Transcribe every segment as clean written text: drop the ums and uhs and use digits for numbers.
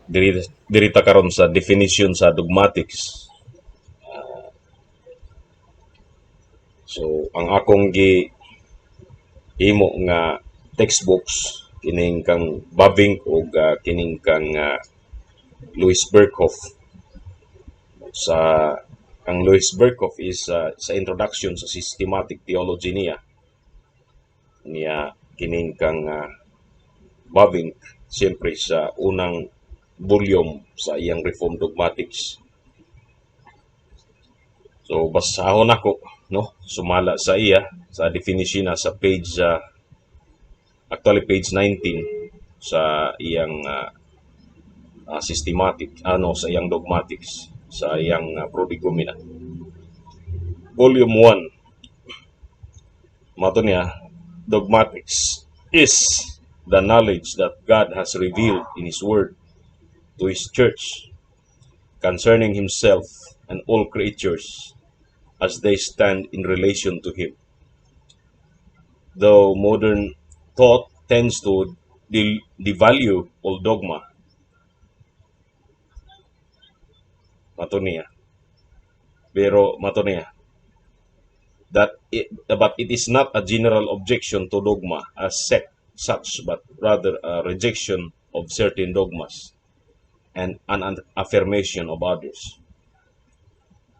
Dirita karon sa definition sa dogmatics. So ang akong gi imo nga textbooks kining kang Bavinck o kining kang Louis Berkhoff sa ang Louis Berkhoff is sa introduction sa systematic theology niya kining kang Bavinck siyempre sa unang volume sa iyang Reformed Dogmatics. So basahon ako no sumala sa iya sa definition na sa page actually page 19 sa iyang systematic sa iyang dogmatics sa iyang prodigumina. Volume 1 mato niya dogmatics is the knowledge that God has revealed in his word to his church concerning himself and all creatures as they stand in relation to him. Though modern thought tends to devalue all dogma, mato niya. Pero mato niya but it is not a general objection to dogma as such, but rather a rejection of certain dogmas and an affirmation of others.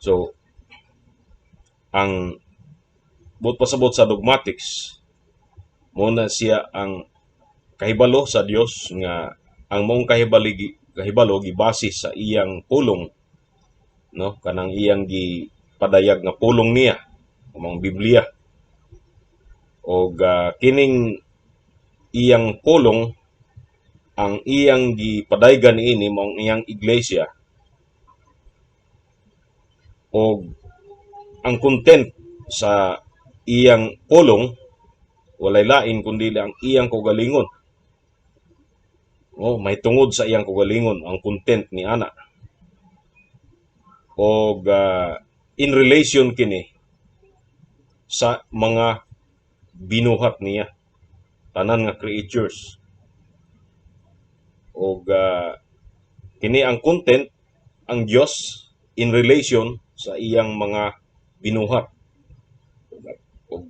So, ang but pasabot sa dogmatics, muna siya ang kahibalo sa Dios nga ang mong kahibalo gibase sa iyang pulong no kanang iyang gipadayag nga pulong niya among Biblia o kining iyang pulong ang iyang gipadaygan niini mong iyang iglesia o ang content sa iyang pulong walay lain kundi ang iyang kaugalingon. May tungod sa iyang kaugalingon ang content ni ana. O in relation kini sa mga binuhat niya tanan nga creatures. O kini ang content ang Dios in relation sa iyang mga binuhat. O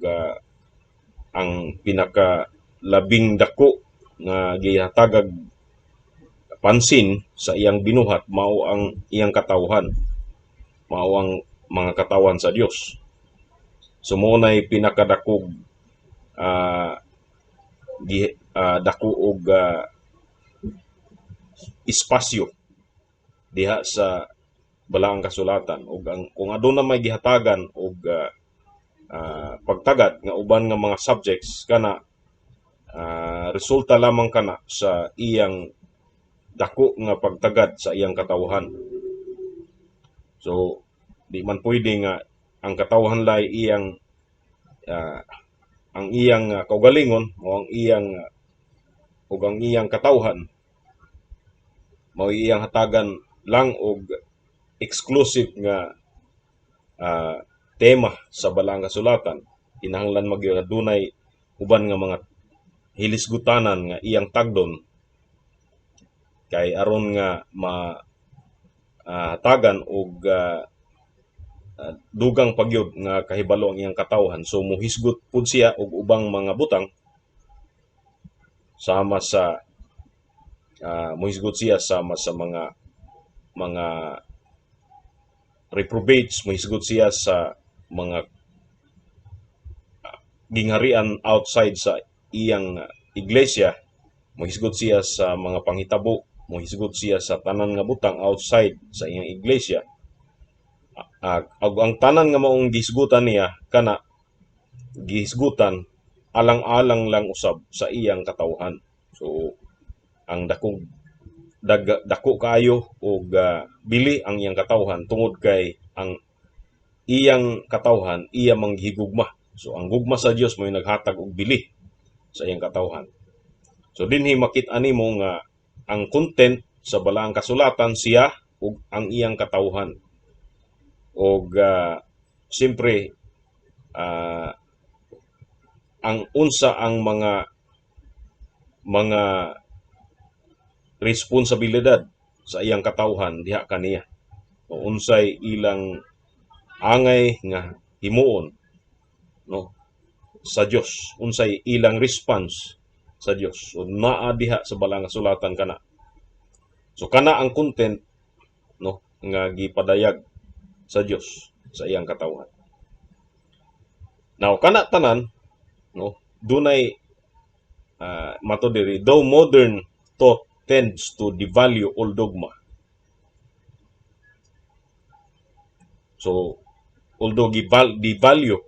ang pinaka labing dako nga gihatagag pansin sa iyang binuhat mao ang iyang katawhan, mao ang mga katawan sa Dios. So mo nay pinakadakog dako og espasyo diha sa balaang kasulatan ug kung aduna may gihatagan og pagtagad nga uban nga mga subjects kana resulta lamang kana sa iyang dako nga pagtagad sa iyang katawhan. So di man pwede nga ang katawhan lay iyang ang iyang kaugalingon o ang iyang katawhan mao iyang hatagan lang og exclusive nga tema sa balaang kasulatan. Kinahanglan magdunay uban nga mga hilisgutanan nga iyang tagdon kay aron nga hatagan og dugang pagyud nga kahibalo ang iyang katawhan. So mohisgot pud siya og ubang mga butang sama sa mohisgot siya sama sa mga reprobates, mohisgot siya sa mga gingharian outside sa iyang iglesia, mohisgot siya sa mga panghitabo, mohisgot siya sa tanan nga butang outside sa iyang iglesia. Ang tanan nga maong gihisgutan niya kana gihisgutan alang-alang lang usab sa iyang katawhan. So ang dako kaayo og bili ang iyang katawhan tungod kay ang iyang katawhan iya manghigugma. So ang gugma sa Dios may naghatag og bili sa iyang katawhan. So dinhi makit-an nimo nga ang content sa balaang kasulatan siya ug ang iyang katawhan. Og siyempre ang unsa ang mga responsibilidad sa iyang katawhan diha kaniya. O unsay ilang angay nga himuon, no, sa Dios, unsay ilang response sa Dios. So naa diha sa balang nga sulatan kana. So kana ang content, no, nga gipadayag sa Dios sa iyang katawhan. Now kana tanan, no, dunay mato diri, though modern thought tends to devalue all dogma. So although devalue,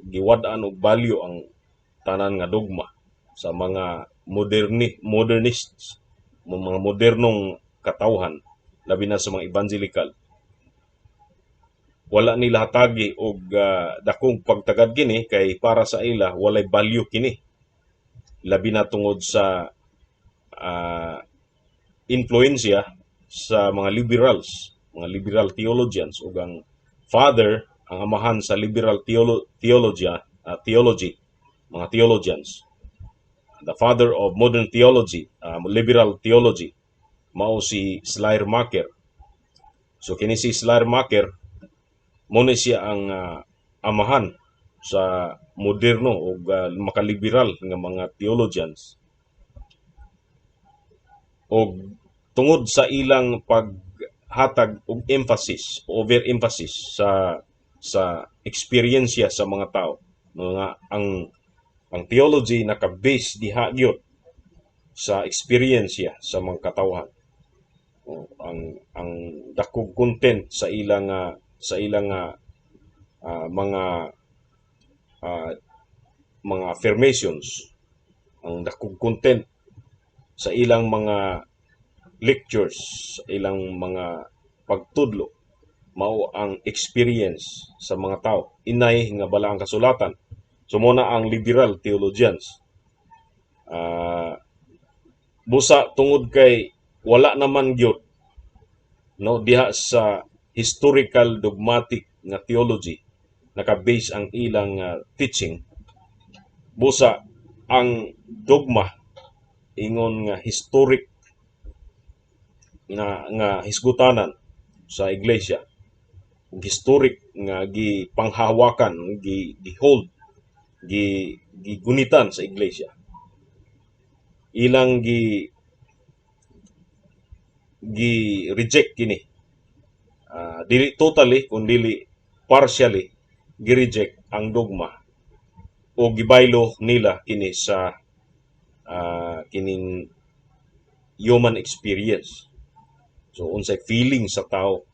giwad-an og value ang tanan nga dogma sa mga modernists, mga modernong katawhan, labi na sa mga evangelical, wala nila hatagi og dakong pagtagad kini kay para sa ila walay value kini, labi na tungod sa influensya sa mga liberal theologians ug ang father, ang amahan sa liberal theology, mga theologians, the father of modern theology, liberal theology, mao si Schleiermacher. So kini si Schleiermacher mo ni siya ang amahan sa moderno o makaliberal nga mga theologians. O tungod sa ilang paghatag og emphasis, overemphasis sa eksperyensya sa mga tao, nga ang theology naka-base diha gyud sa eksperyensya sa mga katawhan. Ang dakog content sa ilang mga affirmations, ang dakog content sa ilang mga lectures, sa ilang mga pagtudlo, mao ang experience sa mga tao, inay nga balaang kasulatan. So muna ang liberal theologians, busa tungod kay wala naman gyud, no, diha sa historical dogmatic nga theology naka-base ang ilang teaching. Busa ang dogma ingon nga historic nga hisgutanan sa iglesia, historic nga gipanghawakan, gi-hold, gigunitan sa iglesia, ilang gi-reject kini, dili totally kundi partially gi-reject ang dogma o gibaylo nila kini sa kining human experience. So unsay feeling sa tao,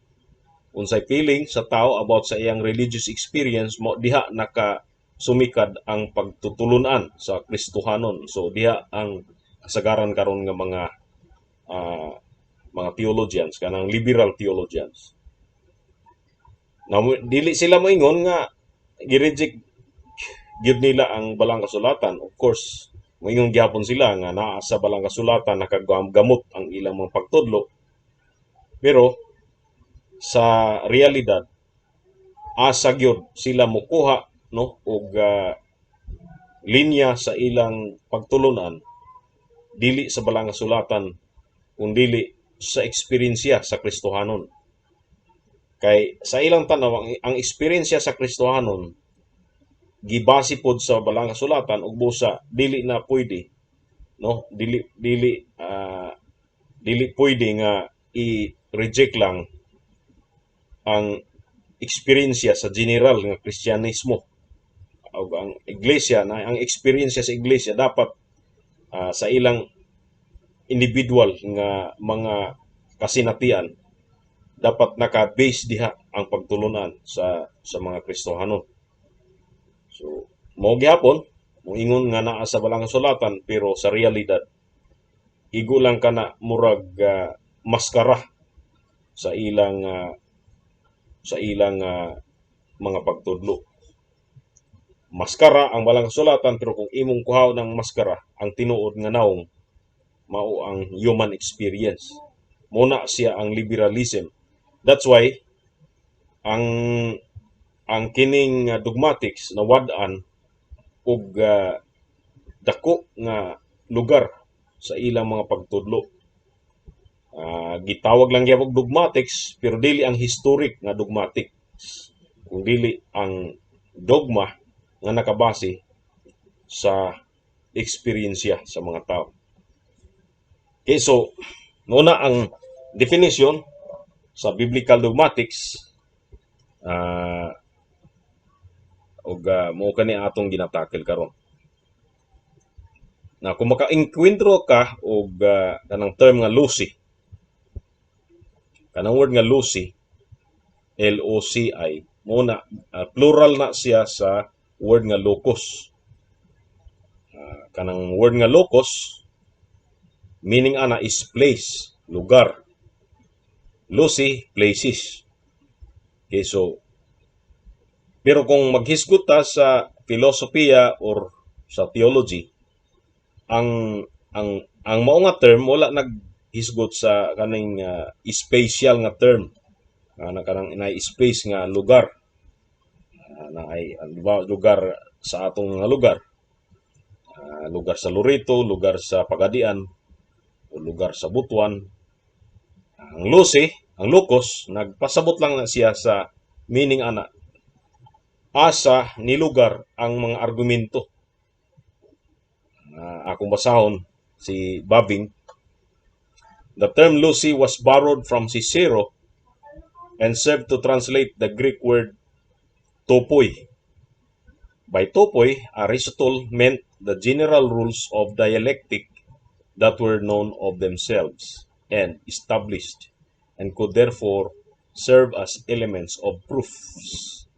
about sa iyang religious experience, mo diha naka sumikad ang pagtutulunan sa Kristohanon. So diha ang kasagaran karon nga mga theologians, kanang liberal theologians. Now, dili sila moingon nga gi-reject gyud nila ang balang kasulatan. Of course, moingon gyapon sila nga naa sa balang kasulatan nakagamot ang ilang mga pagtudlo. Pero sa realidad, asa gyud sila mokuha, no, og linya sa ilang pagtulunan dili sa balang kasulatan kundi sa eksperyensya sa Kristohanon. Kay sa ilang tanaw, ang eksperyensya sa Kristohanon gibase pod sa balang kasulatan ug busa dili na pwede, no, dili pwede nga i-reject lang ang eksperyensya sa general nga Kristyanismo ug ang iglesia, na ang eksperyensya sa iglesia dapat sa ilang individual nga mga kasinatian dapat naka-base diha ang pagtulunan sa mga Kristohanon. So mao gyapon moingon nga naa sa balang kasulatan, pero sa realidad igo lang kana murag maskara sa ilang mga pagtudlo. Maskara ang balang kasulatan, pero kung imong kuhaw ng maskara ang tinuod nga naong, mao ang human experience. Muna siya ang liberalism. That's why ang kining dogmatics na wad-an og dako nga lugar sa ilang mga pagtudlo. gitawag lang gyapon dogmatics pero dili ang historic nga dogmatics, kung dili ang dogma nga nakabase sa eksperyensya sa mga tao. Okay, so muna ang definition sa biblical dogmatics, ug mao kani atong ginatakil karon. Na kung maka-enkwentro ka og kanang term nga loci, kanang word nga loci, L-O-C-I, mo na plural na siya sa word nga locus. Kanang word nga locus, meaning ana is place, lugar. Loci, places. Okay, so pero kung maghisgot ta sa filosofiya or sa theology, ang mao nga term wala naghisgot sa kaning spatial nga term, kanang inay space nga lugar, na ay lugar sa atong nga lugar, lugar sa Loreto, lugar sa Pagadian, o lugar sa Butuan. Ang loci, ang locus, nagpasabot lang na siya sa meaning ana asa ni lugar ang mga argumento. Akong basahon si Babbing, the term loci was borrowed from Cicero and served to translate the Greek word topoi. By topoi, Aristotle meant the general rules of dialectic that were known of themselves and established, and could therefore serve as elements of proofs.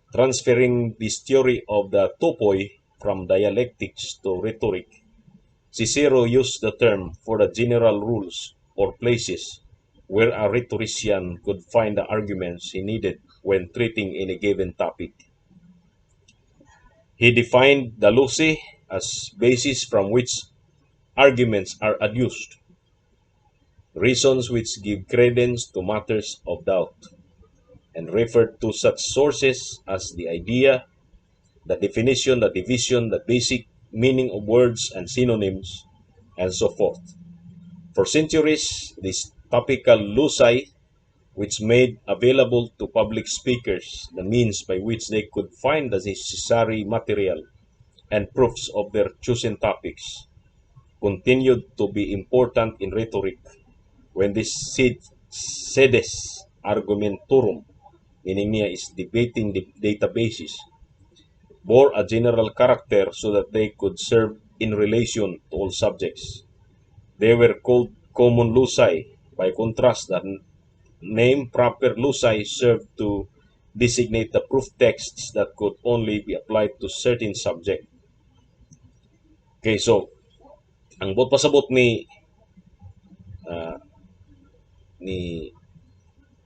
Transferring this theory of the topoi from dialectics to rhetoric, Cicero used the term for the general rules or places where a rhetorician could find the arguments he needed when treating any given topic. He defined the loci as basis from which arguments are adduced, reasons which give credence to matters of doubt, and referred to such sources as the idea, the definition, the division, the basic meaning of words and synonyms, and so forth. For centuries, these topical loci, which made available to public speakers the means by which they could find the necessary material and proofs of their chosen topics, continued to be important in rhetoric when this sedes argumentorum, meaning niya is debating databases, bore a general character so that they could serve in relation to all subjects. They were called common loci. By contrast, the name proper loci served to designate the proof texts that could only be applied to certain subject. Okay, so ang bot pasabot ni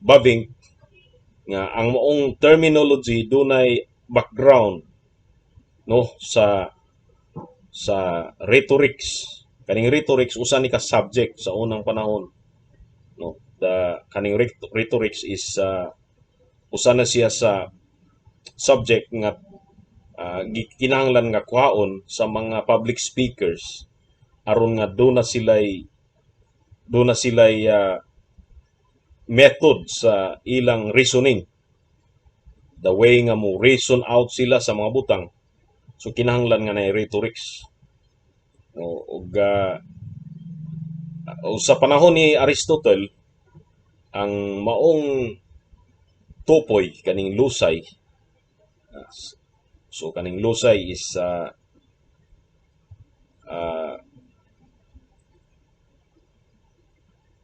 Babbing nga ang maong terminology dunay background no sa rhetorics. Kaning rhetorics usa ni ka subject sa unang panahon, no. The kaning rhetorics is usa na siya sa subject nga kinahanglan nga kuhaon sa mga public speakers aron nga do na silay method sa ilang reasoning, the way nga mo reason out sila sa mga butang. So kinahanglan nga na rhetorics, no. Ug sa panahon ni Aristotle, ang maong topoi kaning loci, so kaning loci is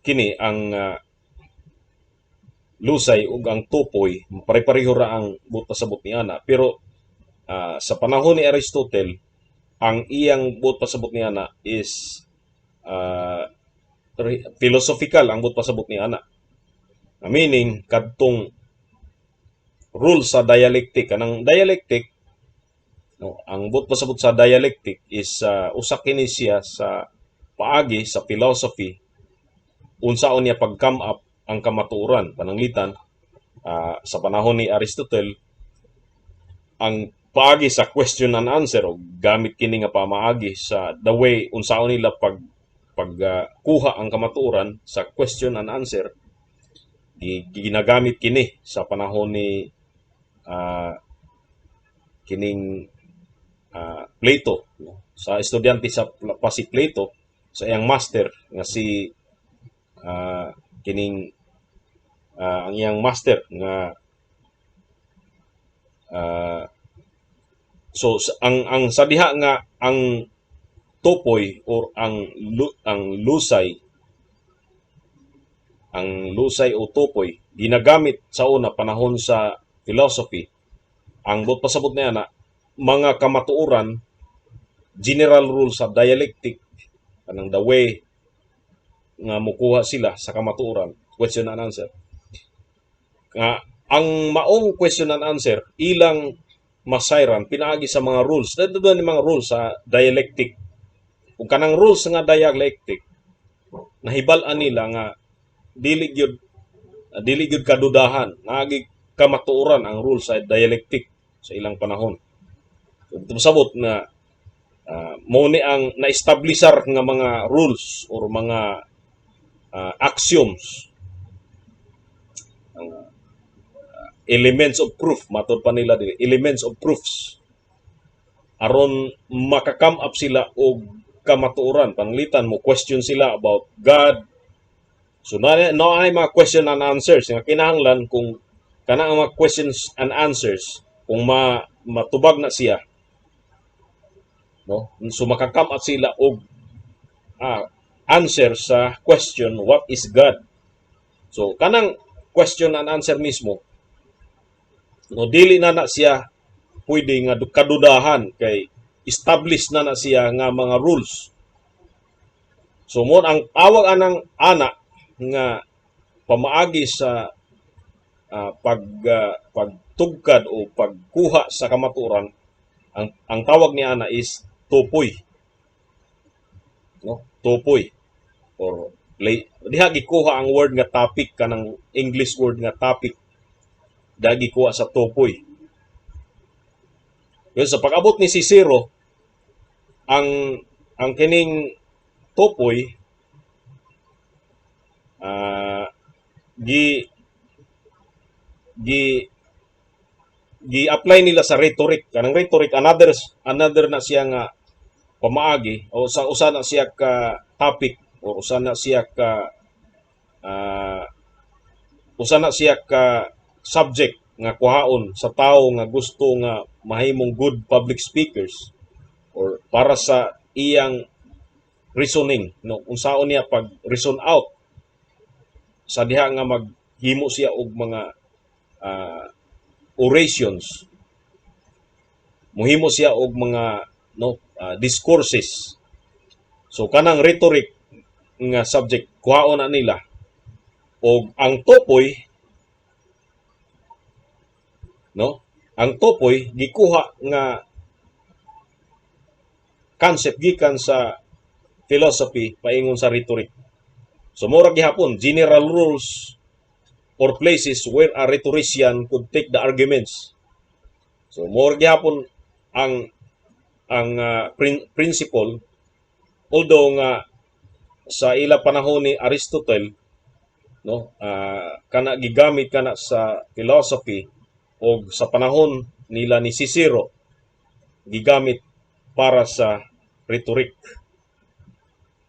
kini ang loci ug ang topoi pare-pareho ra ang buot pasabot ni ana, pero sa panahon ni Aristotle ang iyang buot pasabot ni ana is philosophical ang buot pasabot ni ana, meaning kadtong rule sa dialectic, kanang dialectic, no, ang buot pasabot sa dialectic is usa kini siya sa paagi sa philosophy unsaon niya pag-come up ang kamatuoran pananglitan. Sa panahon ni Aristotle, ang paagi sa question and answer o gamit kini nga pamaagi sa the way unsaon nila pagkuha ang kamatuoran sa question and answer, ginagamit kini sa panahon ni kining Plato, no? Sa estudyante sa si Plato, sa iyang master nga si kining ang iyang master nga so ang sa diha nga ang tupoy or ang lusay o tupoy ginagamit sa una panahon sa philosophy. Ang pasabot niya na mga kamatuoran, general rules sa dialectic, kanang the way nga mukuha sila sa kamatuoran, question and answer. Nga ang maong question and answer ilang masayran pinaagi sa mga rules. Dadto ni mga rules sa dialectic. Kung kanang rules nga dialectic, nahibal-an nila nga dili gyud kadudahan, naagi kamatuoran ang rules sa dialectic sa ilang panahon. So, sabot na mo ni ang na-establisher nga mga rules or mga axioms, elements of proof, matod pa nila dili, elements of proofs, aron makakam up sila og kamatuoran. Panglitan mo question sila about God. So na ay mga question and answers nga kinahanglan kung kana ang mga questions and answers kung matubag na siya, no? So makakam up sila og answer sa question, what is God? So kanang question and answer mismo, no, dili na siya pwede nga kadudahan kay established na siya nga mga rules. So mo ang tawag anang ana nga pamaagi sa pagtugkad o pagkuha sa kamatuoran, ang tawag ni ana is tupoy, no? Tupoy or diha gikuha ang word nga topic, kanang English word nga topic, dagi kuha sa tupoy. Yun, sa pag-abot ni Cicero, ang kining tupoy gi-apply nila sa rhetoric. Kanang rhetoric another na siya nga pamaagi o sa usa na siya ka topic o usa na siya ka subject nga kuhaon sa tao nga gusto nga mahimong good public speakers or para sa iyang reasoning, no, kung saon niya pag reason out sa diha nga maghimo siya og mga orations, muhimo siya og mga discourses. So kanang rhetoric nga subject kuhaon na nila, og ang tupoy, no, ang tupoy gikuha nga concept gikan sa philosophy paingon sa rhetoric. So mura gihapon general rules or places where a rhetorician could take the arguments. So mura gihapon ang principle, although nga sa ila panahon ni Aristotle, no, kana gigamit kana sa philosophy, o sa panahon nila ni Cicero gigamit para sa rhetoric.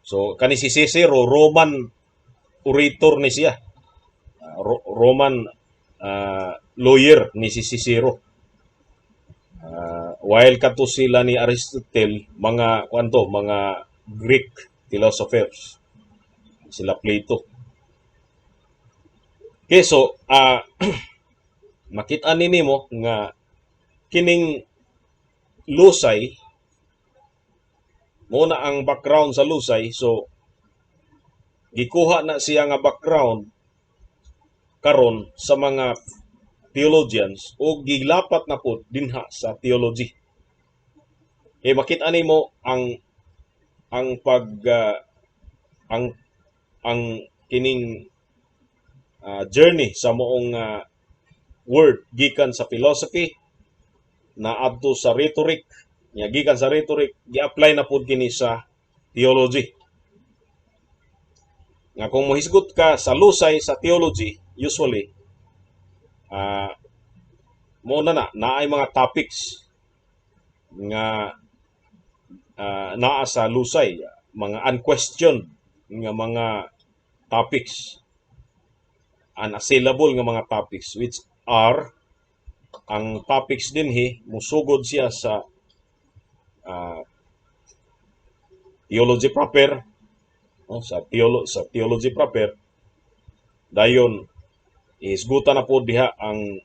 So kani si Cicero Roman orator ni siya, Roman lawyer ni si Cicero, while kato sila ni Aristotle mga mga Greek philosophers, sila Plato. Okay, so makita nimo nga kining lusay mo na ang background sa lusay. So gikuha na siya nga background karon sa mga theologians o gilapat na po dinha sa theology. E makita nimo ang kining journey sa moong word gikan sa philosophy na adto sa rhetoric, gikan sa rhetoric gi-apply na pud kini sa theology. nga kung mohisgot ka sa lusay sa theology, usually ah mo na naay mga topics nga naa sa lusay, mga unquestioned nga mga topics, unassailable nga mga topics, which are ang topics dinhi musugod siya sa ah, theology proper, no? Sa theology proper, dayon isgutan na po diha ang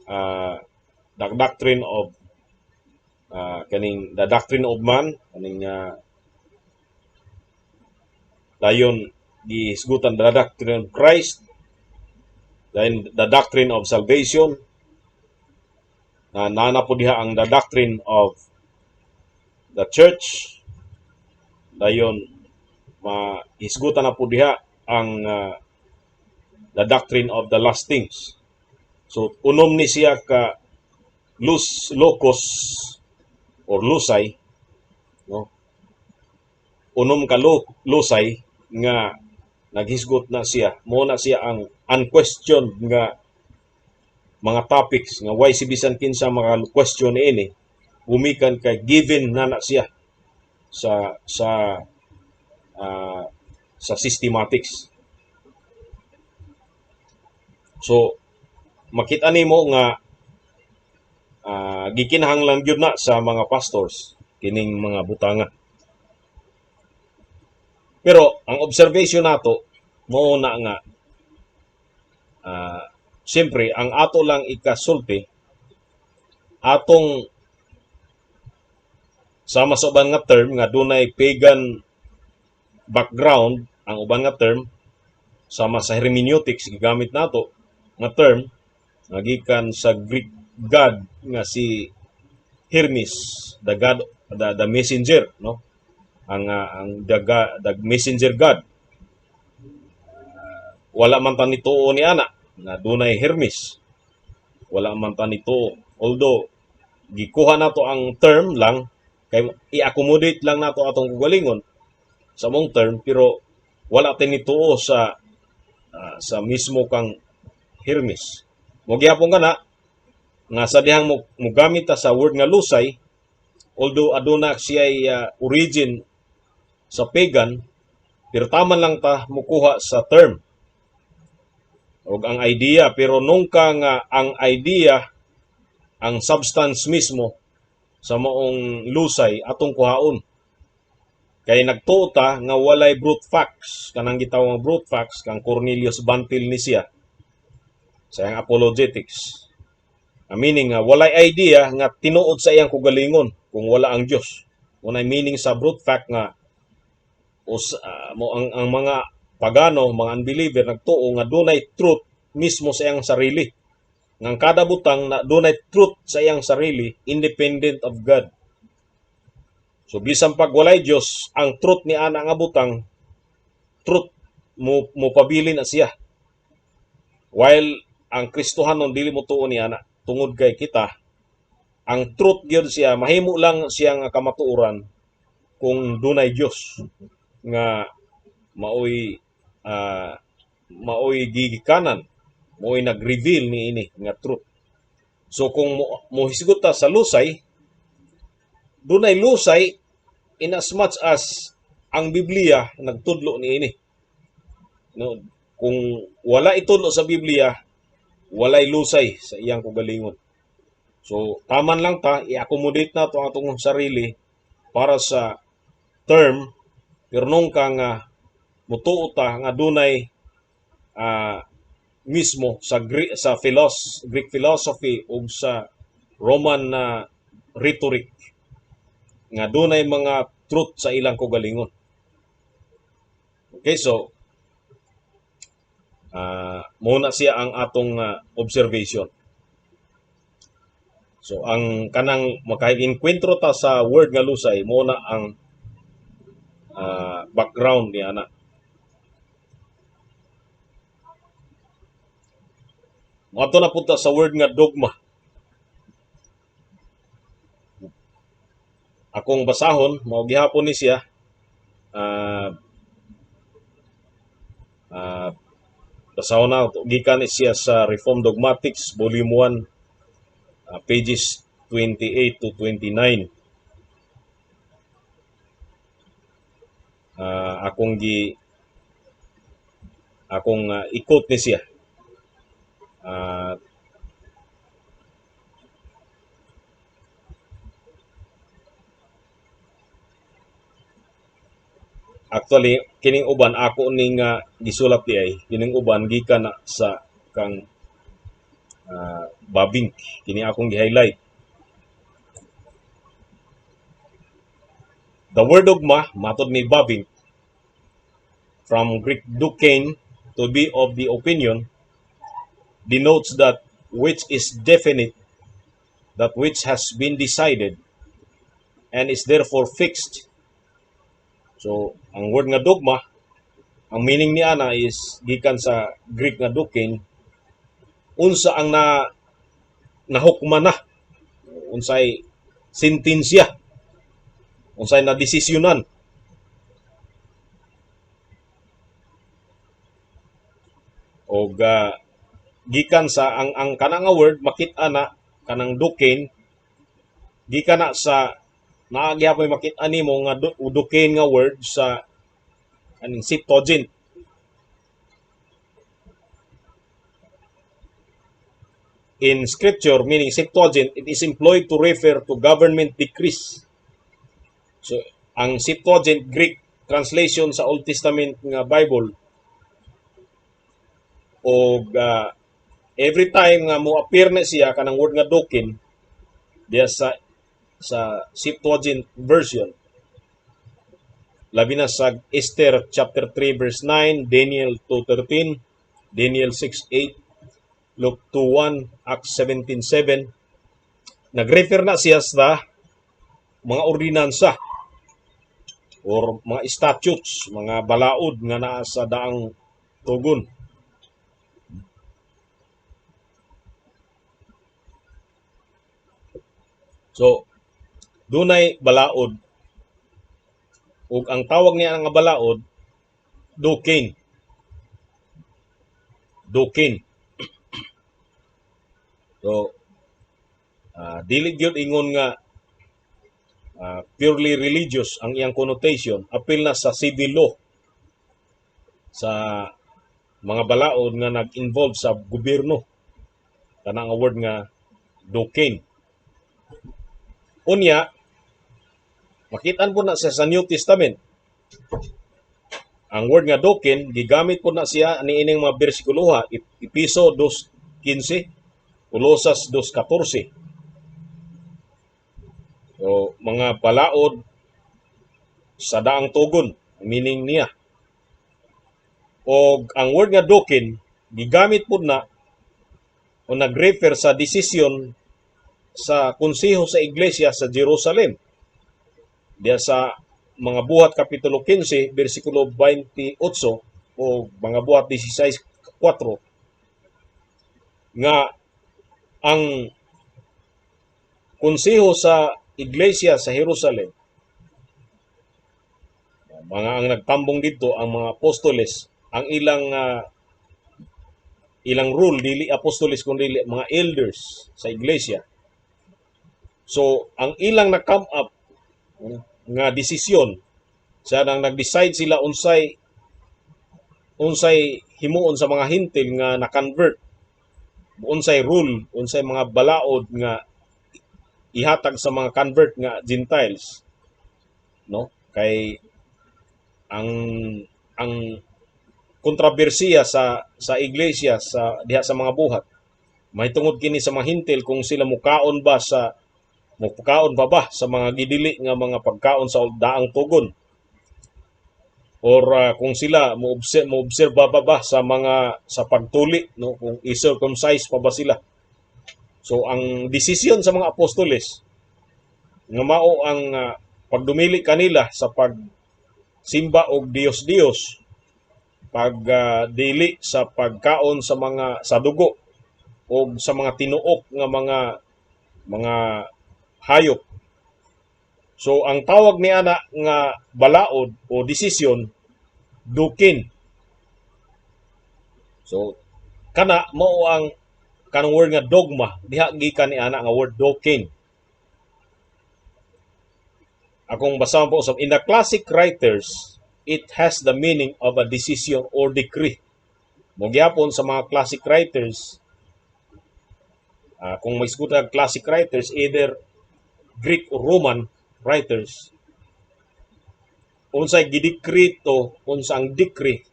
uh, the doctrine of the doctrine of man, kaning dayon giisgutan the doctrine of Christ, then the doctrine of salvation, na po diha ang the doctrine of the church, dayon maisgutan na po diha ang the doctrine of the last things. So unom ni siya ka locus or lusay, no? Unom ka lusay nga naghisgot na siya, mo na siya ang unquestioned nga mga topics nga why si bisan kinsa mga question ini gumikan kay given na siya uh, sa systematics. So makita nimo nga gikinahanglan gyud na sa mga pastors kining mga butanga. Pero ang observation nato mo na nga siyempre ang ato lang ikasulti atong sama sa uban nga term nga dunay pagan background, ang uban nga term sama sa hermeneutics gigamit nato nga term nagikan sa Greek god nga si Hermes, the god, the messenger, no? Ang the messenger god. Wala man ta nituo ni ana na dunay Hermes. Wala man ta nituo. Although gikuha nato ang term lang kay i-accommodate lang nato atong kagalingon sa mong term, pero wala ta nituo sa mismo kang Hermes. Mo gihapon kana nga sa dihang mo gamit ta sa word nga lusay, although aduna siya origin sa pagan, pero taman lang ta mukuha sa term og ang idea, pero nung ka nga ang idea, ang substance mismo sa maong lusay atong kuhaon. Kay nagtuo ta nga walay brute facts, kanang gitawag brute facts kang Cornelius Bantil ni siya sa iyang apologetics. Meaning nga walay idea nga tinuod sa iyang kugalingon kung wala ang Dios. Unay meaning sa brute fact nga ang mga pagano, mga unbeliever nagtuo nga dunay truth mismo sa iyang sarili. Nga kada butang na dunay truth sa iyang sarili independent of God. So bisan pag walay Dios, ang truth ni ana nga butang truth mo pabilin na siya. While ang Kristohanon dili mo tuo ni ana tungod kay kita, ang truth gyud siya mahimo lang siya nga kamatuoran kung dunay Dios nga maoy gigikanan, maoy nag-reveal ni ini nga truth. So kung mohisgot ta sa lusay, dunay lusay in as much as ang Biblia nagtudlo ni ini. No, kung wala itudlo sa Biblia, walay lusay sa iyang kugalingon. So taman lang ta i-accommodate na to atong sarili para sa term, pero nung ka nga mutuo ta nga dunay mismo sa Greek philosophy ug sa Roman rhetoric nga dunay mga truth sa ilang kugalingon. Okay, so muna siya ang atong observation. So ang kanang makainkwentro ta sa word nga lusay, muna ang background ni ana. Mato na punta sa word nga dogma. Akong basahon, mao gihapon ni siya Basaho na to. Gikan siya sa Reformed Dogmatics, Volume 1, pages 28 to 29. Akong i-quote ni siya. Actually, kining uban ako ning gisulat di ay kining uban gikan na sa kang Babing, kini akong gi-highlight. The word dogma, matod ni Babing, from Greek dukein, to be of the opinion, denotes that which is definite, that which has been decided, and is therefore fixed. So, ang word nga dogma, ang meaning ni ana is gikan sa Greek nga dukein, unsa ang nahukman na, unsay sentensya, unsay na desisyonan. O gikan sa ang kanang nga word makit-a na kanang dukein gikan na sa naagyapoy makit-a nimo nga dukein nga word sa aning Septuagint. In scripture, meaning Septuagint, it is employed to refer to government decrees. So, ang Septuagint Greek translation sa Old Testament nga Bible, o every time nga mo appear na siya kanang word nga dukein diya sa Septuagint version, labi na sa Esther chapter 3 verse 9, Daniel 2:13, Daniel 6:8, Luke 2:1, Acts 17:7, nag-refer na siya sa mga ordinansa or mga statutes, mga balaod nga naa sa daang tugon. So, dunay balaod, ug ang tawag niya nga balaod, dukein. Dukein. So, dili gyud ingon nga purely religious ang iyang connotation, apil na sa civil law, sa mga balaod nga nag-involve sa gobyerno, kana nga word nga dukein. Unya, makitaan po na siya sa New Testament. Ang word nga dukein, gigamit po na siya niining mga bersikuloha, Episo 2:15, Colosas 2:14. So, mga balaod sa daang tugon, meaning niya. O ang word nga dukein, gigamit po na o nag-refer sa desisyon sa konseho sa iglesia sa Jerusalem. Diya sa mga buhat kapitulo 15, versikulo 28 o mga buhat 16:4 nga ang konseho sa iglesia sa Jerusalem, mga ang nagtambong dito ang mga apostoles, ang ilang rule dili apostoles kundi mga elders sa iglesia. So ang ilang na-come up nga desisyon, sa nang nag-decide sila unsay himuon sa mga hintil nga na-convert, unsay rule, unsay mga balaod nga ihatag sa mga convert nga Gentiles, no? Kay ang kontrobersiya sa iglesia sa diha sa mga buhat, mahitungod kini sa mga hintil kung sila mukaon pa ba sa mga gidili nga mga pagkaon sa daang tugon, or kung sila moobserba pa ba sa pagtuli, no, kung i-circumcise pa ba sila. So ang desisyon sa mga apostoles nga mao ang pagdumili kanila sa pagsimba og Dios pagdili sa pagkaon sa dugo o sa mga tinuok nga mga hayop. So ang tawag ni ana nga balaod o desisyon, dukein. So kana mao ang kanang word nga dogma diha gikan ni ana nga word dokein. Akong basahan po usab, in the classic writers it has the meaning of a decision or decree. Mo gyapon sa mga classic writers, kung maisgutan classic writers, either Greek or Roman writers, unsay gidekrito, unsa ang decree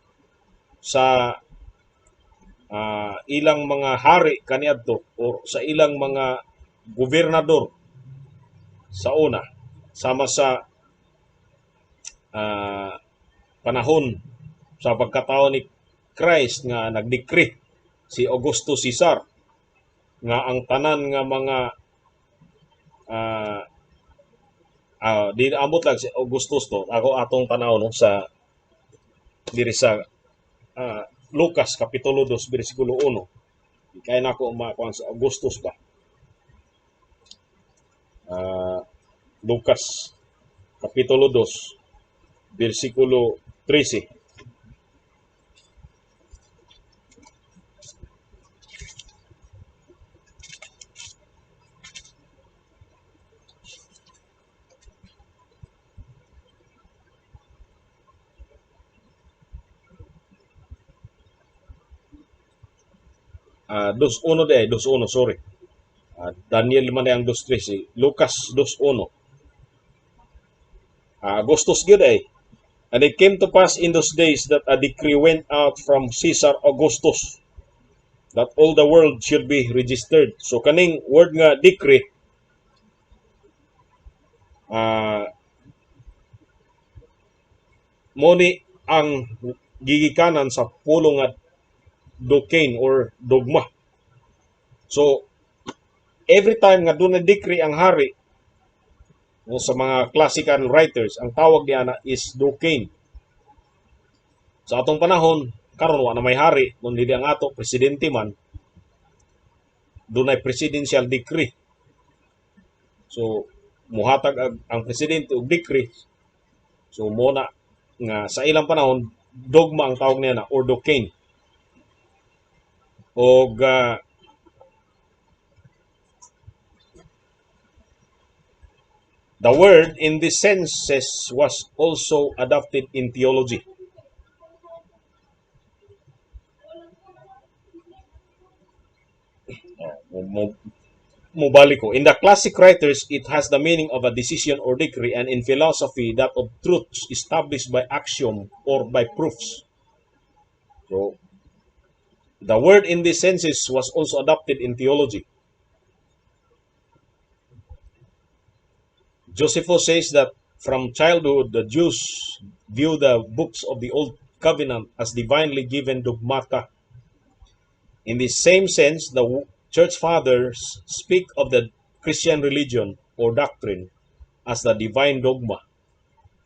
sa ilang mga hari kaniadto or sa ilang mga gobernador sa una, sama sa panahon sa pagkatao ni Christ nga nagdecree si Augustus Caesar nga ang tanan nga mga di amot lang si Augustus to, ako atong tanaw no sa diri sa Lucas kapitulo 2 bersikulo 1. Kaya nako makuan sa Augustus ba. Lucas kapitulo 2 bersikulo 13. Dos uno de, dos uno, sorry. Daniel man ang dos tres, Lucas dos uno. Augustus gyud ay. And it came to pass in those days that a decree went out from Caesar Augustus that all the world should be registered. So kaning word nga decree, mo ni ang gigikanan sa pulong nga dokein or dogma. So every time nga doon na decree ang hari, no, sa mga classical writers, ang tawag niya na is dokein. Sa atong panahon, karon wa na may hari, kung hindi ang ato presidente man, doon ay presidential decree. So muhatag ang presidente og decree. So muna nga sa ilang panahon dogma ang tawag niya na or dokein. Og the word in this senses was also adopted in theology. Mubalik ko. In the classic writers, it has the meaning of a decision or decree, and in philosophy, that of truths established by axiom or by proofs. So, the word in these senses was also adopted in theology. Josephus says that from childhood, the Jews view the books of the Old Covenant as divinely given dogmata. In the same sense, the Church Fathers speak of the Christian religion or doctrine as the divine dogma,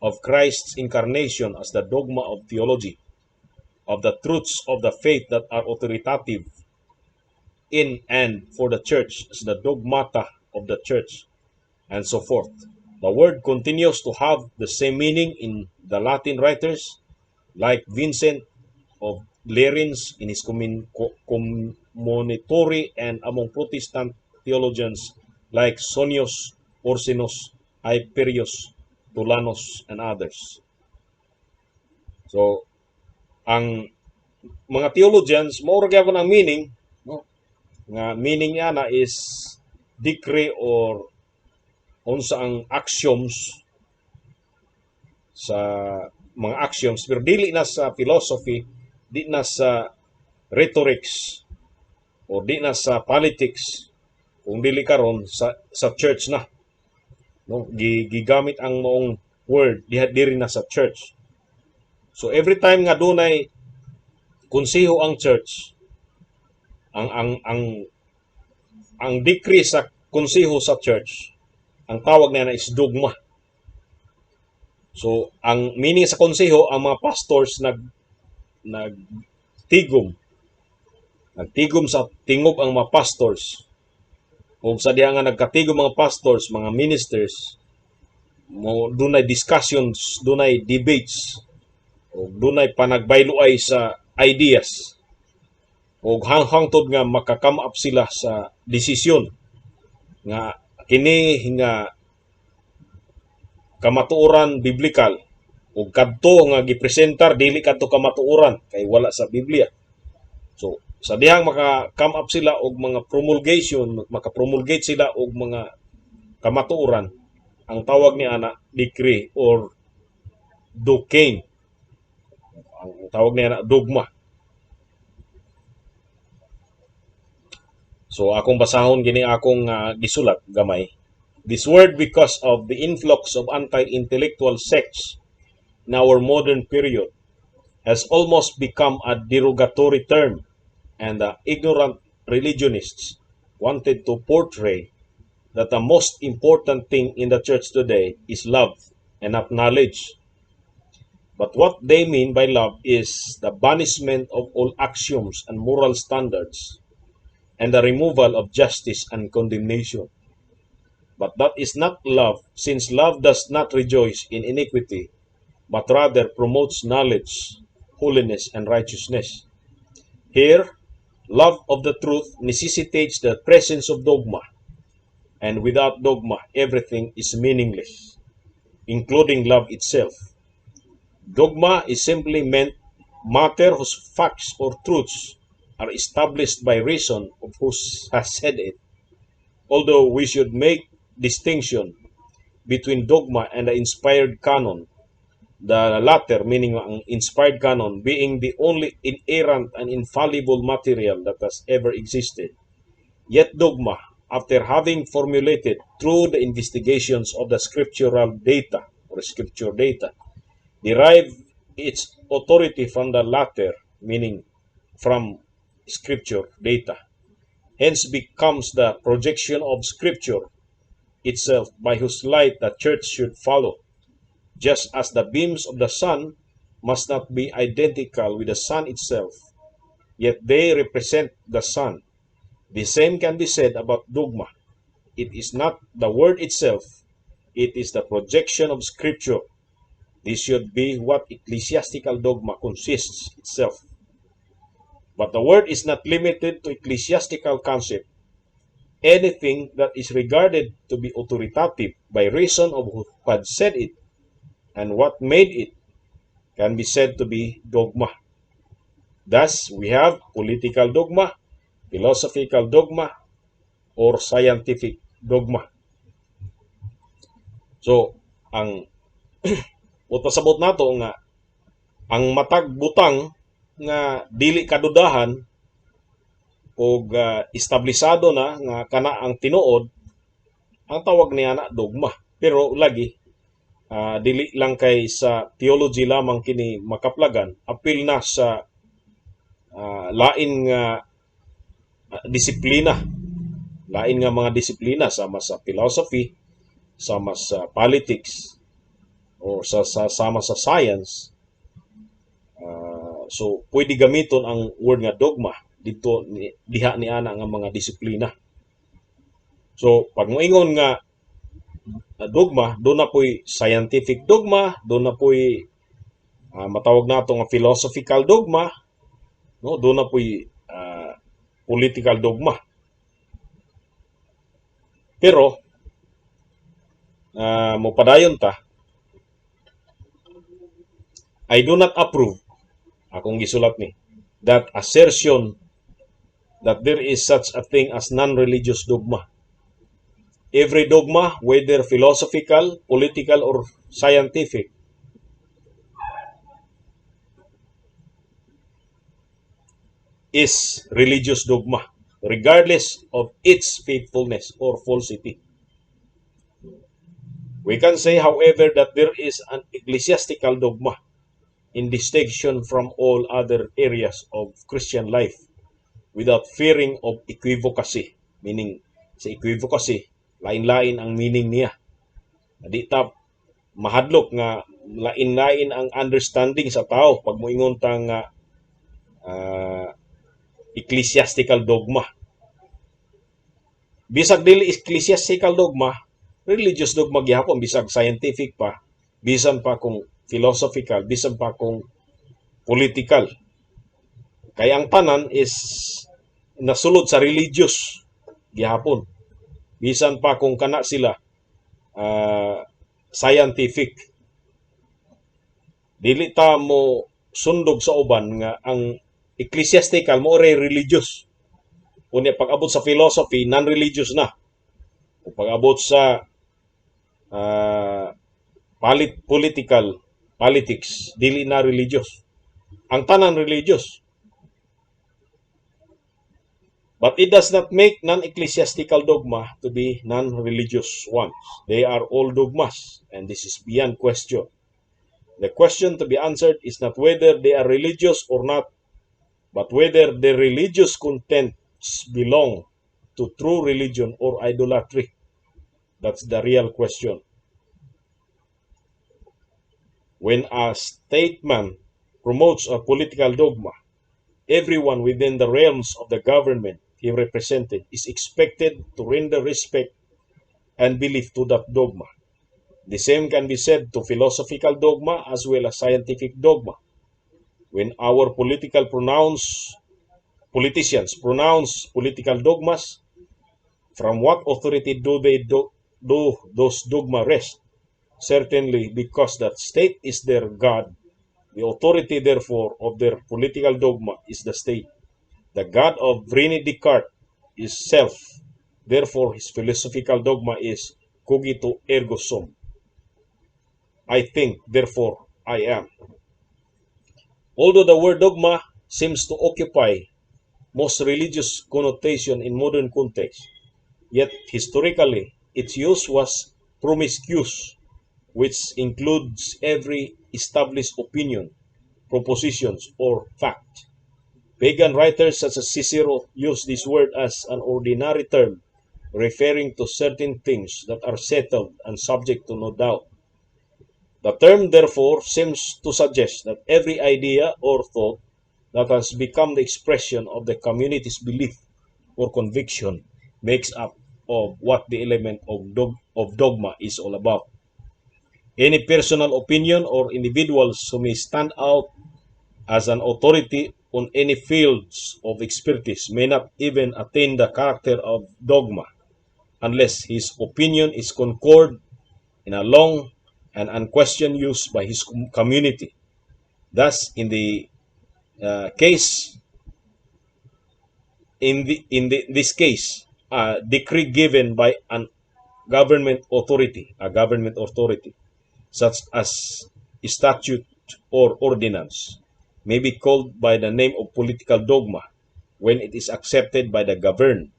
of Christ's incarnation as the dogma of theology, of the truths of the faith that are authoritative in and for the church as the dogmata of the church, and so forth. The word continues to have the same meaning in the Latin writers like Vincent of Lerins in his commonitory, and among Protestant theologians like Sonius, Orsinus, Hyperius, Tulanus, and others. So, ang mga theologians, maura gyapon ang meaning, no? Nga meaning niya na is decree or unsa ang axioms sa mga axioms, pero dili na sa philosophy, di na sa rhetorics, o di na sa politics, kung dili karon sa church na, no, gigamit ang moong word diri na sa church. So every time nga dunay konseho ang church, ang decree sa konseho sa church, ang tawag niya na is dogma. So ang meaning sa konseho, ang mga pastors nagtigom sa tingob ang mga pastors. Kung sa diha nga nagkatigom mga pastors, mga ministers, mo dunay discussions, dunay debates, o dunay panagbayloay sa ideas. o hangtod nga makakam up sila sa desisyon nga kini nga kamatuoran biblikal o kadto nga gipresentar dili kadto kamatuoran kay wala sa Biblia. So sa dihang maka-come up sila og mga maka-promulgate sila og mga kamatuoran, ang tawag ni ana decree or doctrine. Ang tawag ni ana dogma. So akong basahon gini akong gisulat gamay. This word, because of the influx of anti-intellectual sects in our modern period, has almost become a derogatory term, and the ignorant religionists wanted to portray that the most important thing in the church today is love and not knowledge. But what they mean by love is the banishment of all axioms and moral standards and the removal of justice and condemnation. But that is not love, since love does not rejoice in iniquity, but rather promotes knowledge, holiness, and righteousness. Here, love of the truth necessitates the presence of dogma, and without dogma, everything is meaningless, including love itself. Dogma is simply meant matter whose facts or truths are established by reason of who has said it. Although we should make distinction between dogma and the inspired canon, the latter, meaning ang inspired canon, being the only inerrant and infallible material that has ever existed. Yet dogma, after having formulated through the investigations of the scriptural data or scripture data, derive its authority from the latter, meaning from scripture data. Hence becomes the projection of scripture itself, by whose light the church should follow, just as the beams of the sun must not be identical with the sun itself, yet they represent the sun. The same can be said about dogma. It is not the word itself, it is the projection of scripture. This should be what ecclesiastical dogma consists itself. But the word is not limited to ecclesiastical concept. Anything that is regarded to be authoritative by reason of who had said it and what made it can be said to be dogma. Thus, we have political dogma, philosophical dogma, or scientific dogma. So, ang pasabot nato nga ang matag butang nga dili kadudahan og establisado na nga kana ang tinuod, ang tawag niya na dogma. Pero lagi dili lang kay sa theology lamang kini makaplagan, apil na sa lain nga disiplina, lain nga mga disiplina, sama sa philosophy, sama sa politics, o sama sa science. So pwede gamiton ang word nga dogma dito diha ni ana nga mga disiplina. So pag moingon nga dogma, doon na po'y scientific dogma, doon na po'y matawag nato nga philosophical dogma, no? Doon na po'y political dogma. Pero mopadayon ta, I do not approve, akong gisulat ni, that assertion that there is such a thing as non-religious dogma. Every dogma, whether philosophical, political, or scientific, is religious dogma, regardless of its faithfulness or falsity. We can say, however, that there is an ecclesiastical dogma in distinction from all other areas of Christian life, without fearing of equivocacy, meaning sa equivocacy, lain-lain ang meaning niya. Di ta mahadlok nga lain-lain ang understanding sa tao pag moingon ta nga ecclesiastical dogma. Bisag dili ecclesiastical dogma, religious dogma gihapon, bisag scientific pa, bisan pa kung philosophical, bisan pa kung political. Kay ang tanan is nasulod sa religious gihapon. Bisan pa kung kana sila scientific. Dili ta mo sundog sa uban nga ang ecclesiastical mo ray religious. Unya pag-abot sa philosophy, non-religious na. Kung pag-abot sa politics, dili na religious. Ang tanan religious. But it does not make non-ecclesiastical dogma to be non-religious ones. They are all dogmas, and this is beyond question. The question to be answered is not whether they are religious or not, but whether the religious contents belong to true religion or idolatry. That's the real question. When a statesman promotes a political dogma, everyone within the realms of the government he represented is expected to render respect and belief to that dogma. The same can be said to philosophical dogma as well as scientific dogma. When our politicians pronounce political dogmas, from what authority do those dogma rest? Certainly because that state is their God. The authority, therefore, of their political dogma is the state. The God of René Descartes is self. Therefore, his philosophical dogma is cogito ergo sum. I think, therefore I am. Although the word dogma seems to occupy most religious connotation in modern context, yet historically its use was promiscuous, which includes every established opinion, propositions, or fact. Pagan writers such as Cicero use this word as an ordinary term, referring to certain things that are settled and subject to no doubt. The term, therefore, seems to suggest that every idea or thought that has become the expression of the community's belief or conviction makes up of what the element of dogma is all about. Any personal opinion or individuals who may stand out as an authority on any fields of expertise may not even attain the character of dogma unless his opinion is concord in a long and unquestioned use by his community. Thus, in this case, a decree given by a government authority, such as statute or ordinance, may be called by the name of political dogma when it is accepted by the governed.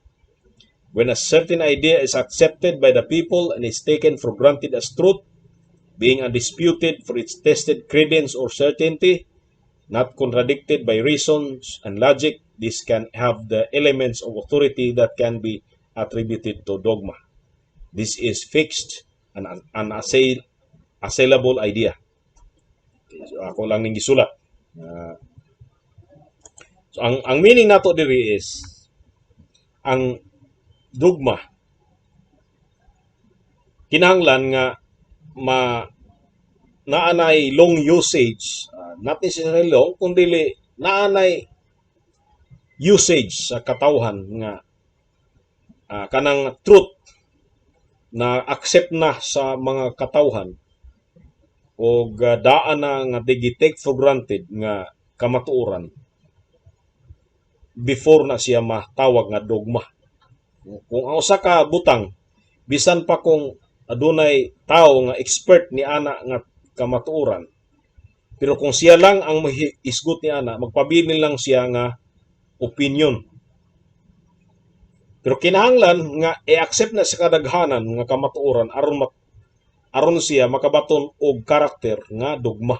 When a certain idea is accepted by the people and is taken for granted as truth, being undisputed for its tested credence or certainty, not contradicted by reasons and logic, this can have the elements of authority that can be attributed to dogma. This is fixed and unassailable idea. So, ako lang ning gisulat. So ang meaning nato diri is ang dogma kinahanglan nga naanay long usage, not necessarily long, kundi naanay usage sa katawhan nga kanang truth na accept na sa mga katawhan o daan na nga take for granted nga kamatuoran before na siya matawag nga dogma. Kung ang usa ka butang bisan pa kung adunay tao nga expert ni ana nga kamatuoran, pero kung siya lang ang isgot ni ana, magpabilin lang siya nga opinion. Pero kinahanglan nga i-accept na sa kadaghanan nga kamatuoran aron siya makabaton og karakter nga dogma.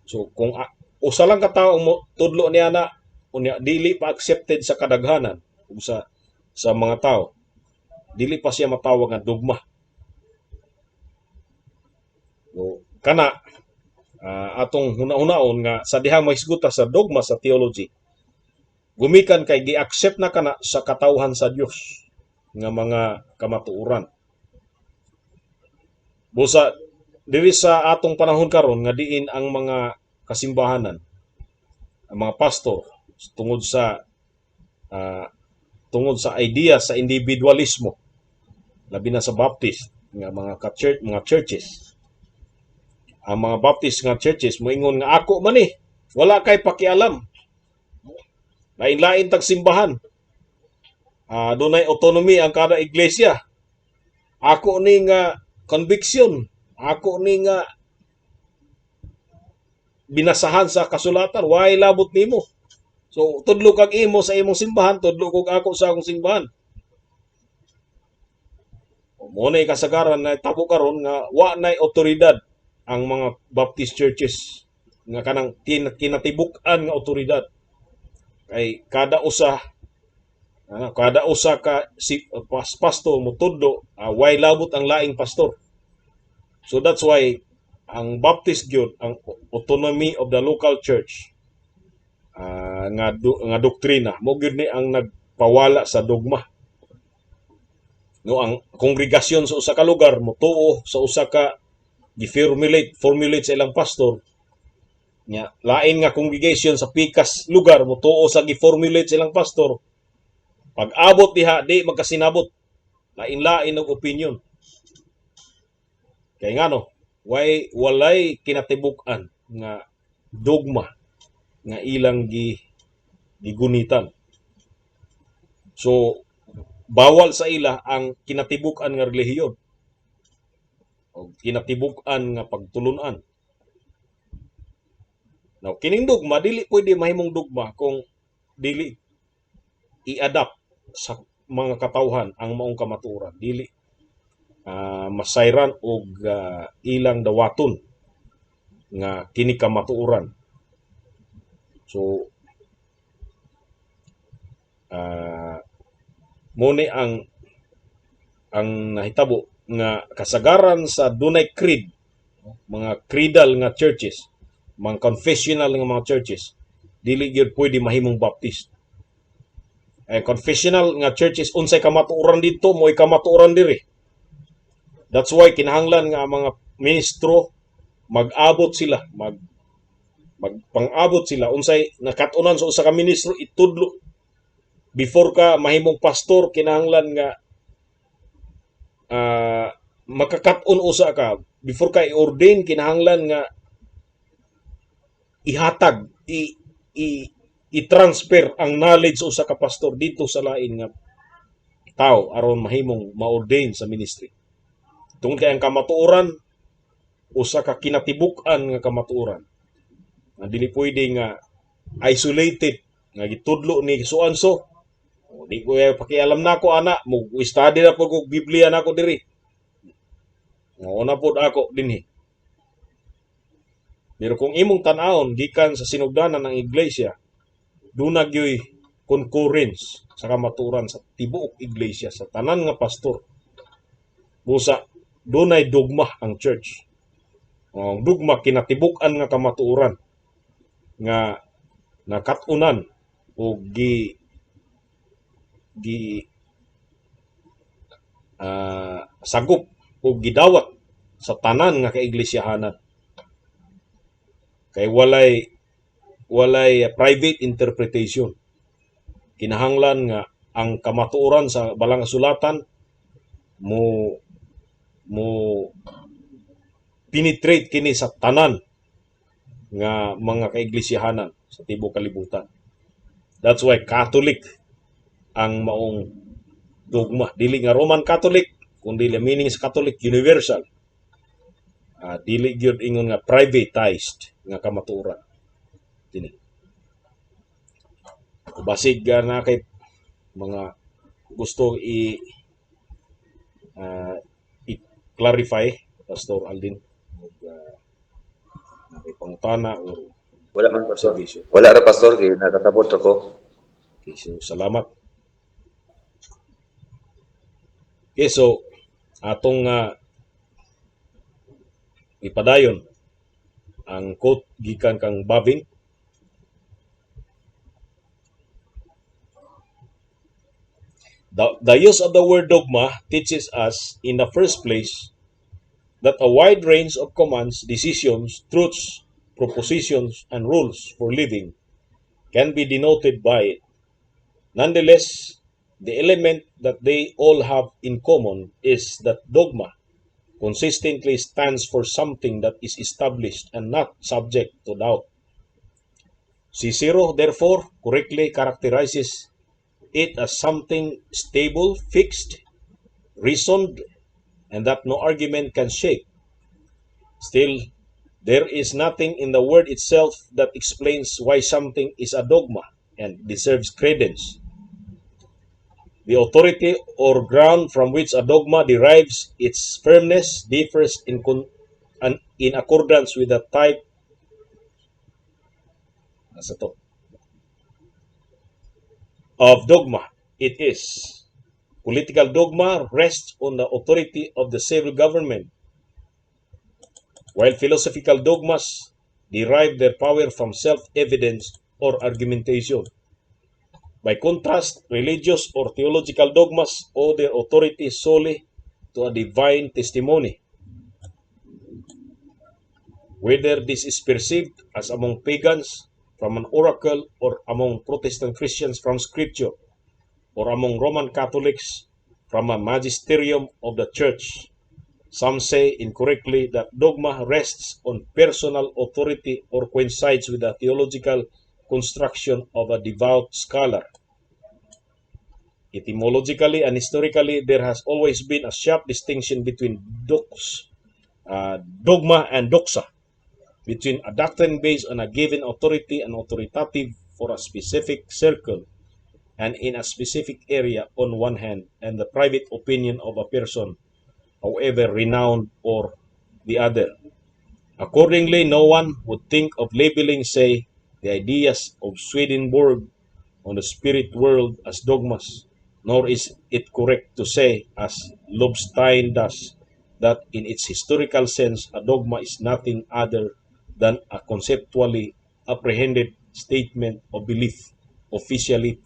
So kung usa lang ka tawo mo tudlo ni ana unya dili pa accepted sa kadaghanan ug sa mga tao, dili pa siya matawag nga dogma. So, kana atong huna-hunaon nga sa diha mahisguta sa dogma sa theology, gumikan kay gi-accept na kana sa katawhan sa Dios nga mga kamatuoran. Busa diri sa atong panahon karon nga diin ang mga kasimbahanan ang mga pastor tungod sa ah, tungod sa idea sa individualismo, labi na sa Baptist nga mga churches. Ang mga Baptist nga churches moingon nga ako man wala kay pakialam. Lain-lain tag simbahan. Dunay autonomy ang kada iglesia. Ako ni nga conviction, ako ni nga binasahan sa kasulatan, why labot nimo? So tudlo kag imo sa imong simbahan, tudlo kog ako sa akong simbahan. Mo na kasagaran na tabo karon nga wa nay otoridad ang mga Baptist churches nga kanang kinatibuk-an nga otoridad. Kay kada usa ka si pastor mo tudlo why labot ang laing pastor. So that's why ang Baptist gyud ang autonomy of the local church nga doktrina mo gyud ni ang nagpawala sa dogma. No, ang kongregasyon sa usa ka lugar motuo sa usa ka formulate sa ilang pastor nya lain nga congregation sa pikas lugar motuo sa gi-formulate sa ilang pastor. Pag abot diha di magkasinabot, lain-lain og opinion. Kay ngano, walay kinatibuk-an nga dogma nga ilang gigunitan. So bawal sa ila ang kinatibuk-an nga relihiyon o kinatibuk-an nga pagtulunan. Now, kining dogma dili pwede mahimong dogma kung dili i-adapt sa mga katawhan ang maong kamatuoran. Dili masayran og ilang dawaton nga kini kamatuoran. So muni ang nahitabo nga kasagaran sa dunay creed, mga creedal nga churches, mga confessional nga mga churches, dili gyud pwede mahimong Baptist. Confessional nga churches unsay kamatuoran dito mo'y kamatuoran diri. That's why kinahanglan nga mga ministro mag-abot sila, magpang-abot sila unsay nakatunan sa usa ka ministro itudlo. Before ka mahimong pastor, kinahanglan nga makakaton usa ka. Before ka i-ordain, kinahanglan nga ihatag, i-transfer ang knowledge sa usa ka pastor dito sa lain nga tao aron mahimong ma-ordain sa ministry. Tungod kay ang kamatuoran, usa ka kinatibuk-an nga kamatuoran. Nga dili pwede nga isolated nga gitudlo ni so-and-so. Di ko pakialam nako ana, mo-study na po kog Biblia nako diri. Ngona pod ako dinhi. Pero kung imong tan-awon gikan sa sinugdanan ng iglesia, dunag yoy concurrence sa kamatuoran sa tibuok iglesia sa tanan nga pastor. Busa dunay dogma ang church. Ang dogma kinatibuk-an nga kamatuoran nga nakatunan o sagup o gidawat sa tanan nga kaiglesiyahanan. Kay walay private interpretation. Kinahanglan nga ang kamatuoran sa balang sulatan mo penetrate kini sa tanan nga mga kaiglesiyahanan sa tibuok kalibutan. That's why Catholic ang maong dogma. Dili nga Roman Catholic, kundi meaning sa Catholic universal. Dili gyud ingon nga privatized nga kamatuoran. Dini. Basig na kay mga gusto i-clarify Pastor Aldin pangutana o wala man pastor. Wala ra pastor kay nakatabot ako. Okay, so salamat. Okay, so atong ipadayon ang quote gikan kang Bavinck. The use of the word dogma teaches us, in the first place, that a wide range of commands, decisions, truths, propositions, and rules for living can be denoted by it. Nonetheless, the element that they all have in common is that dogma consistently stands for something that is established and not subject to doubt. Cicero, therefore, correctly characterizes it as something stable, fixed, reasoned, and that no argument can shake. Still, there is nothing in the word itself that explains why something is a dogma and deserves credence. The authority or ground from which a dogma derives its firmness differs in accordance with the type of dogma it is. Political dogma rests on the authority of the civil government, while philosophical dogmas derive their power from self-evidence or argumentation. By contrast, religious or theological dogmas owe their authority solely to a divine testimony. Whether this is perceived as among pagans from an oracle, or among Protestant Christians from Scripture, or among Roman Catholics from a magisterium of the Church, some say incorrectly that dogma rests on personal authority or coincides with the theological construction of a devout scholar. Etymologically and historically, there has always been a sharp distinction between dogma and doxa, between a doctrine based on a given authority and authoritative for a specific circle and in a specific area on one hand, and the private opinion of a person, however renowned, or the other. Accordingly, no one would think of labeling, say, the ideas of Swedenborg on the spirit world as dogmas, nor is it correct to say, as Lobstein does, that in its historical sense a dogma is nothing other than a conceptually apprehended statement of belief officially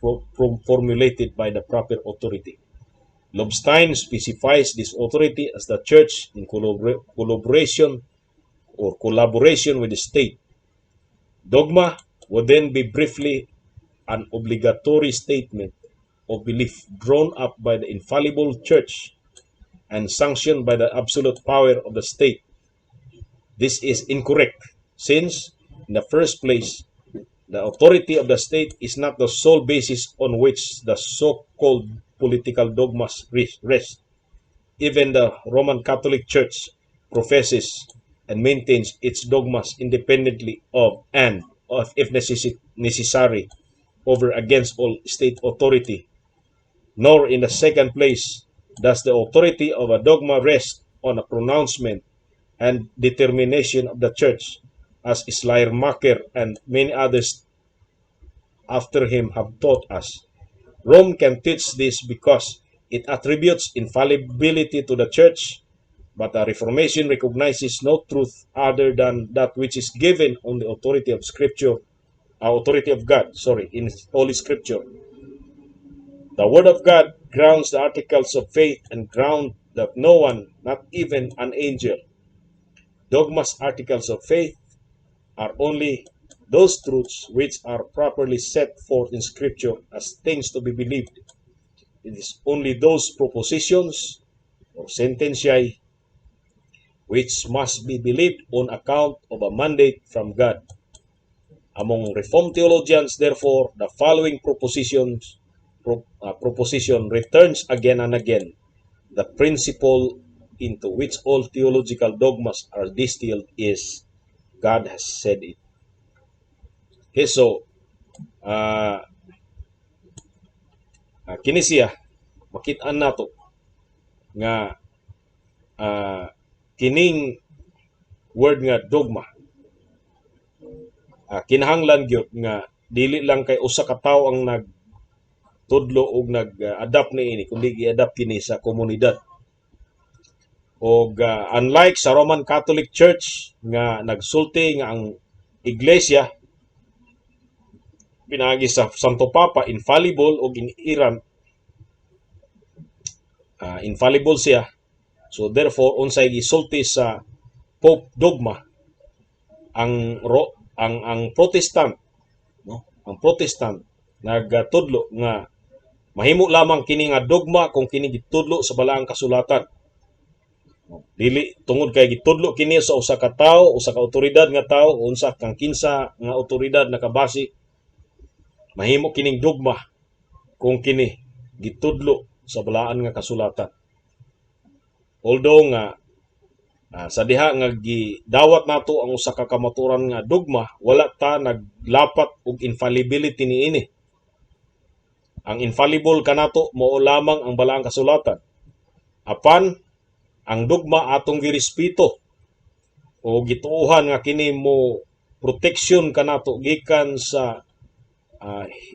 formulated by the proper authority. Lobstein specifies this authority as the church in collaboration with the state. Dogma would then be briefly an obligatory statement of belief drawn up by the infallible church and sanctioned by the absolute power of the state. This is incorrect, since, in the first place, the authority of the state is not the sole basis on which the so-called political dogmas rest. Even the Roman Catholic Church professes and maintains its dogmas independently of and, if necessary, over against all state authority. Nor, in the second place, does the authority of a dogma rest on a pronouncement and determination of the Church, as Schleiermacher and many others after him have taught us. Rome can teach this because it attributes infallibility to the Church, but the Reformation recognizes no truth other than that which is given on the authority of Scripture, authority of God, in Holy Scripture. The Word of God grounds the articles of faith and ground that no one, not even an angel. Dogmas, articles of faith, are only those truths which are properly set forth in Scripture as things to be believed. It is only those propositions or sententiae which must be believed on account of a mandate from God. Among Reformed theologians, therefore, the following proposition returns again and again. The principle into which all theological dogmas are distilled is, God has said it. Okay, so, kini siya, makita nato nga kining word nga dogma, kinahanglan gyud nga dili lang kay usa ka tawo ang nagtudlo og nag-adapt niini, kundi gi-adapt kini sa komunidad. Og unlike sa Roman Catholic Church nga nagsulti nga ang iglesia pinagi sa Santo Papa infallible o inerrant, infallible siya. So therefore unsay gisulti sa Pope dogma, ang Protestant, no, ang Protestant nagatudlo nga mahimo lamang kini nga dogma kung kini gitudlo sa balaang kasulatan. Dili tungod kay gitudlo kini sa usa ka tawo, usa ka awtoridad nga tawo, unsa kang kinsa nga awtoridad nakabasi, mahimo kining dogma kung kini gitudlo sa balaan nga kasulatan. Although nga sa diha nga gidawat nato ang usa ka kamaturan nga dogma, wala ta naglapat og infallibility niini. Ang infallible kanato mao lamang ang balaang kasulatan. Apan ang dogma atong girespeto o gituohan nga kini mo protection kanato gikan sa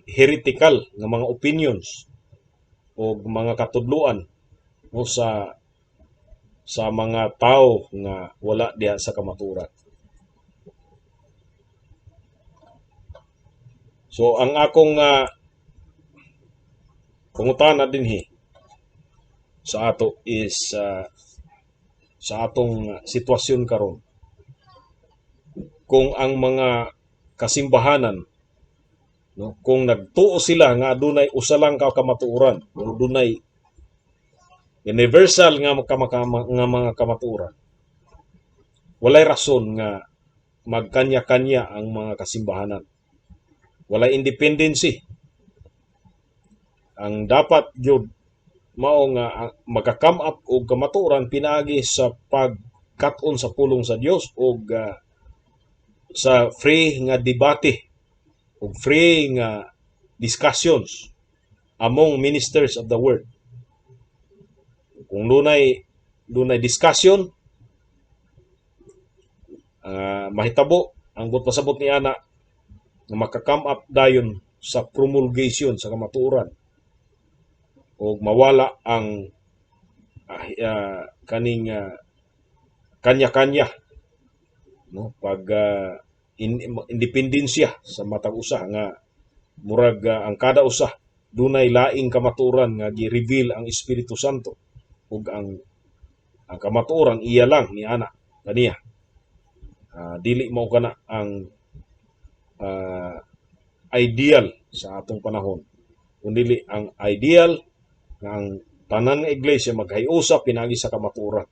heretical nga mga opinions o mga katudluan no sa mga tao nga wala diha sa kamaturan. So ang akong pangutana dinhi sa ato is sa atong sitwasyon karon, kung ang mga kasimbahanan no, kung nagtuo sila nga adunay usa lang ka kamatuoran, o dunay universal nga mga kamatuoran, walay rason nga magkanya-kanya ang mga kasimbahanan. Walay independency. Ang dapat gyud mao nga magka-come up og kamatuoran pinaagi sa pagkat-on sa pulong sa Dios og sa free nga debate og free nga discussions among ministers of the word. Kung dunay discussion, mahitabo ang pasabot ni ana nga maka-come up dayon sa promulgation sa kamatuoran o mawala ang kaning kanya-kanya no pag independensya sa matag usa nga murag ang kada usa dunay laing kamatuoran nga gi-reveal ang Espiritu Santo ug ang kamatuoran iya lang ni ana kaniya. Dili mao kana ang ideal sa atong panahon, kundi ang ideal nga ang tanan nga iglesia maghiusap pinaagi sa kamatuoran.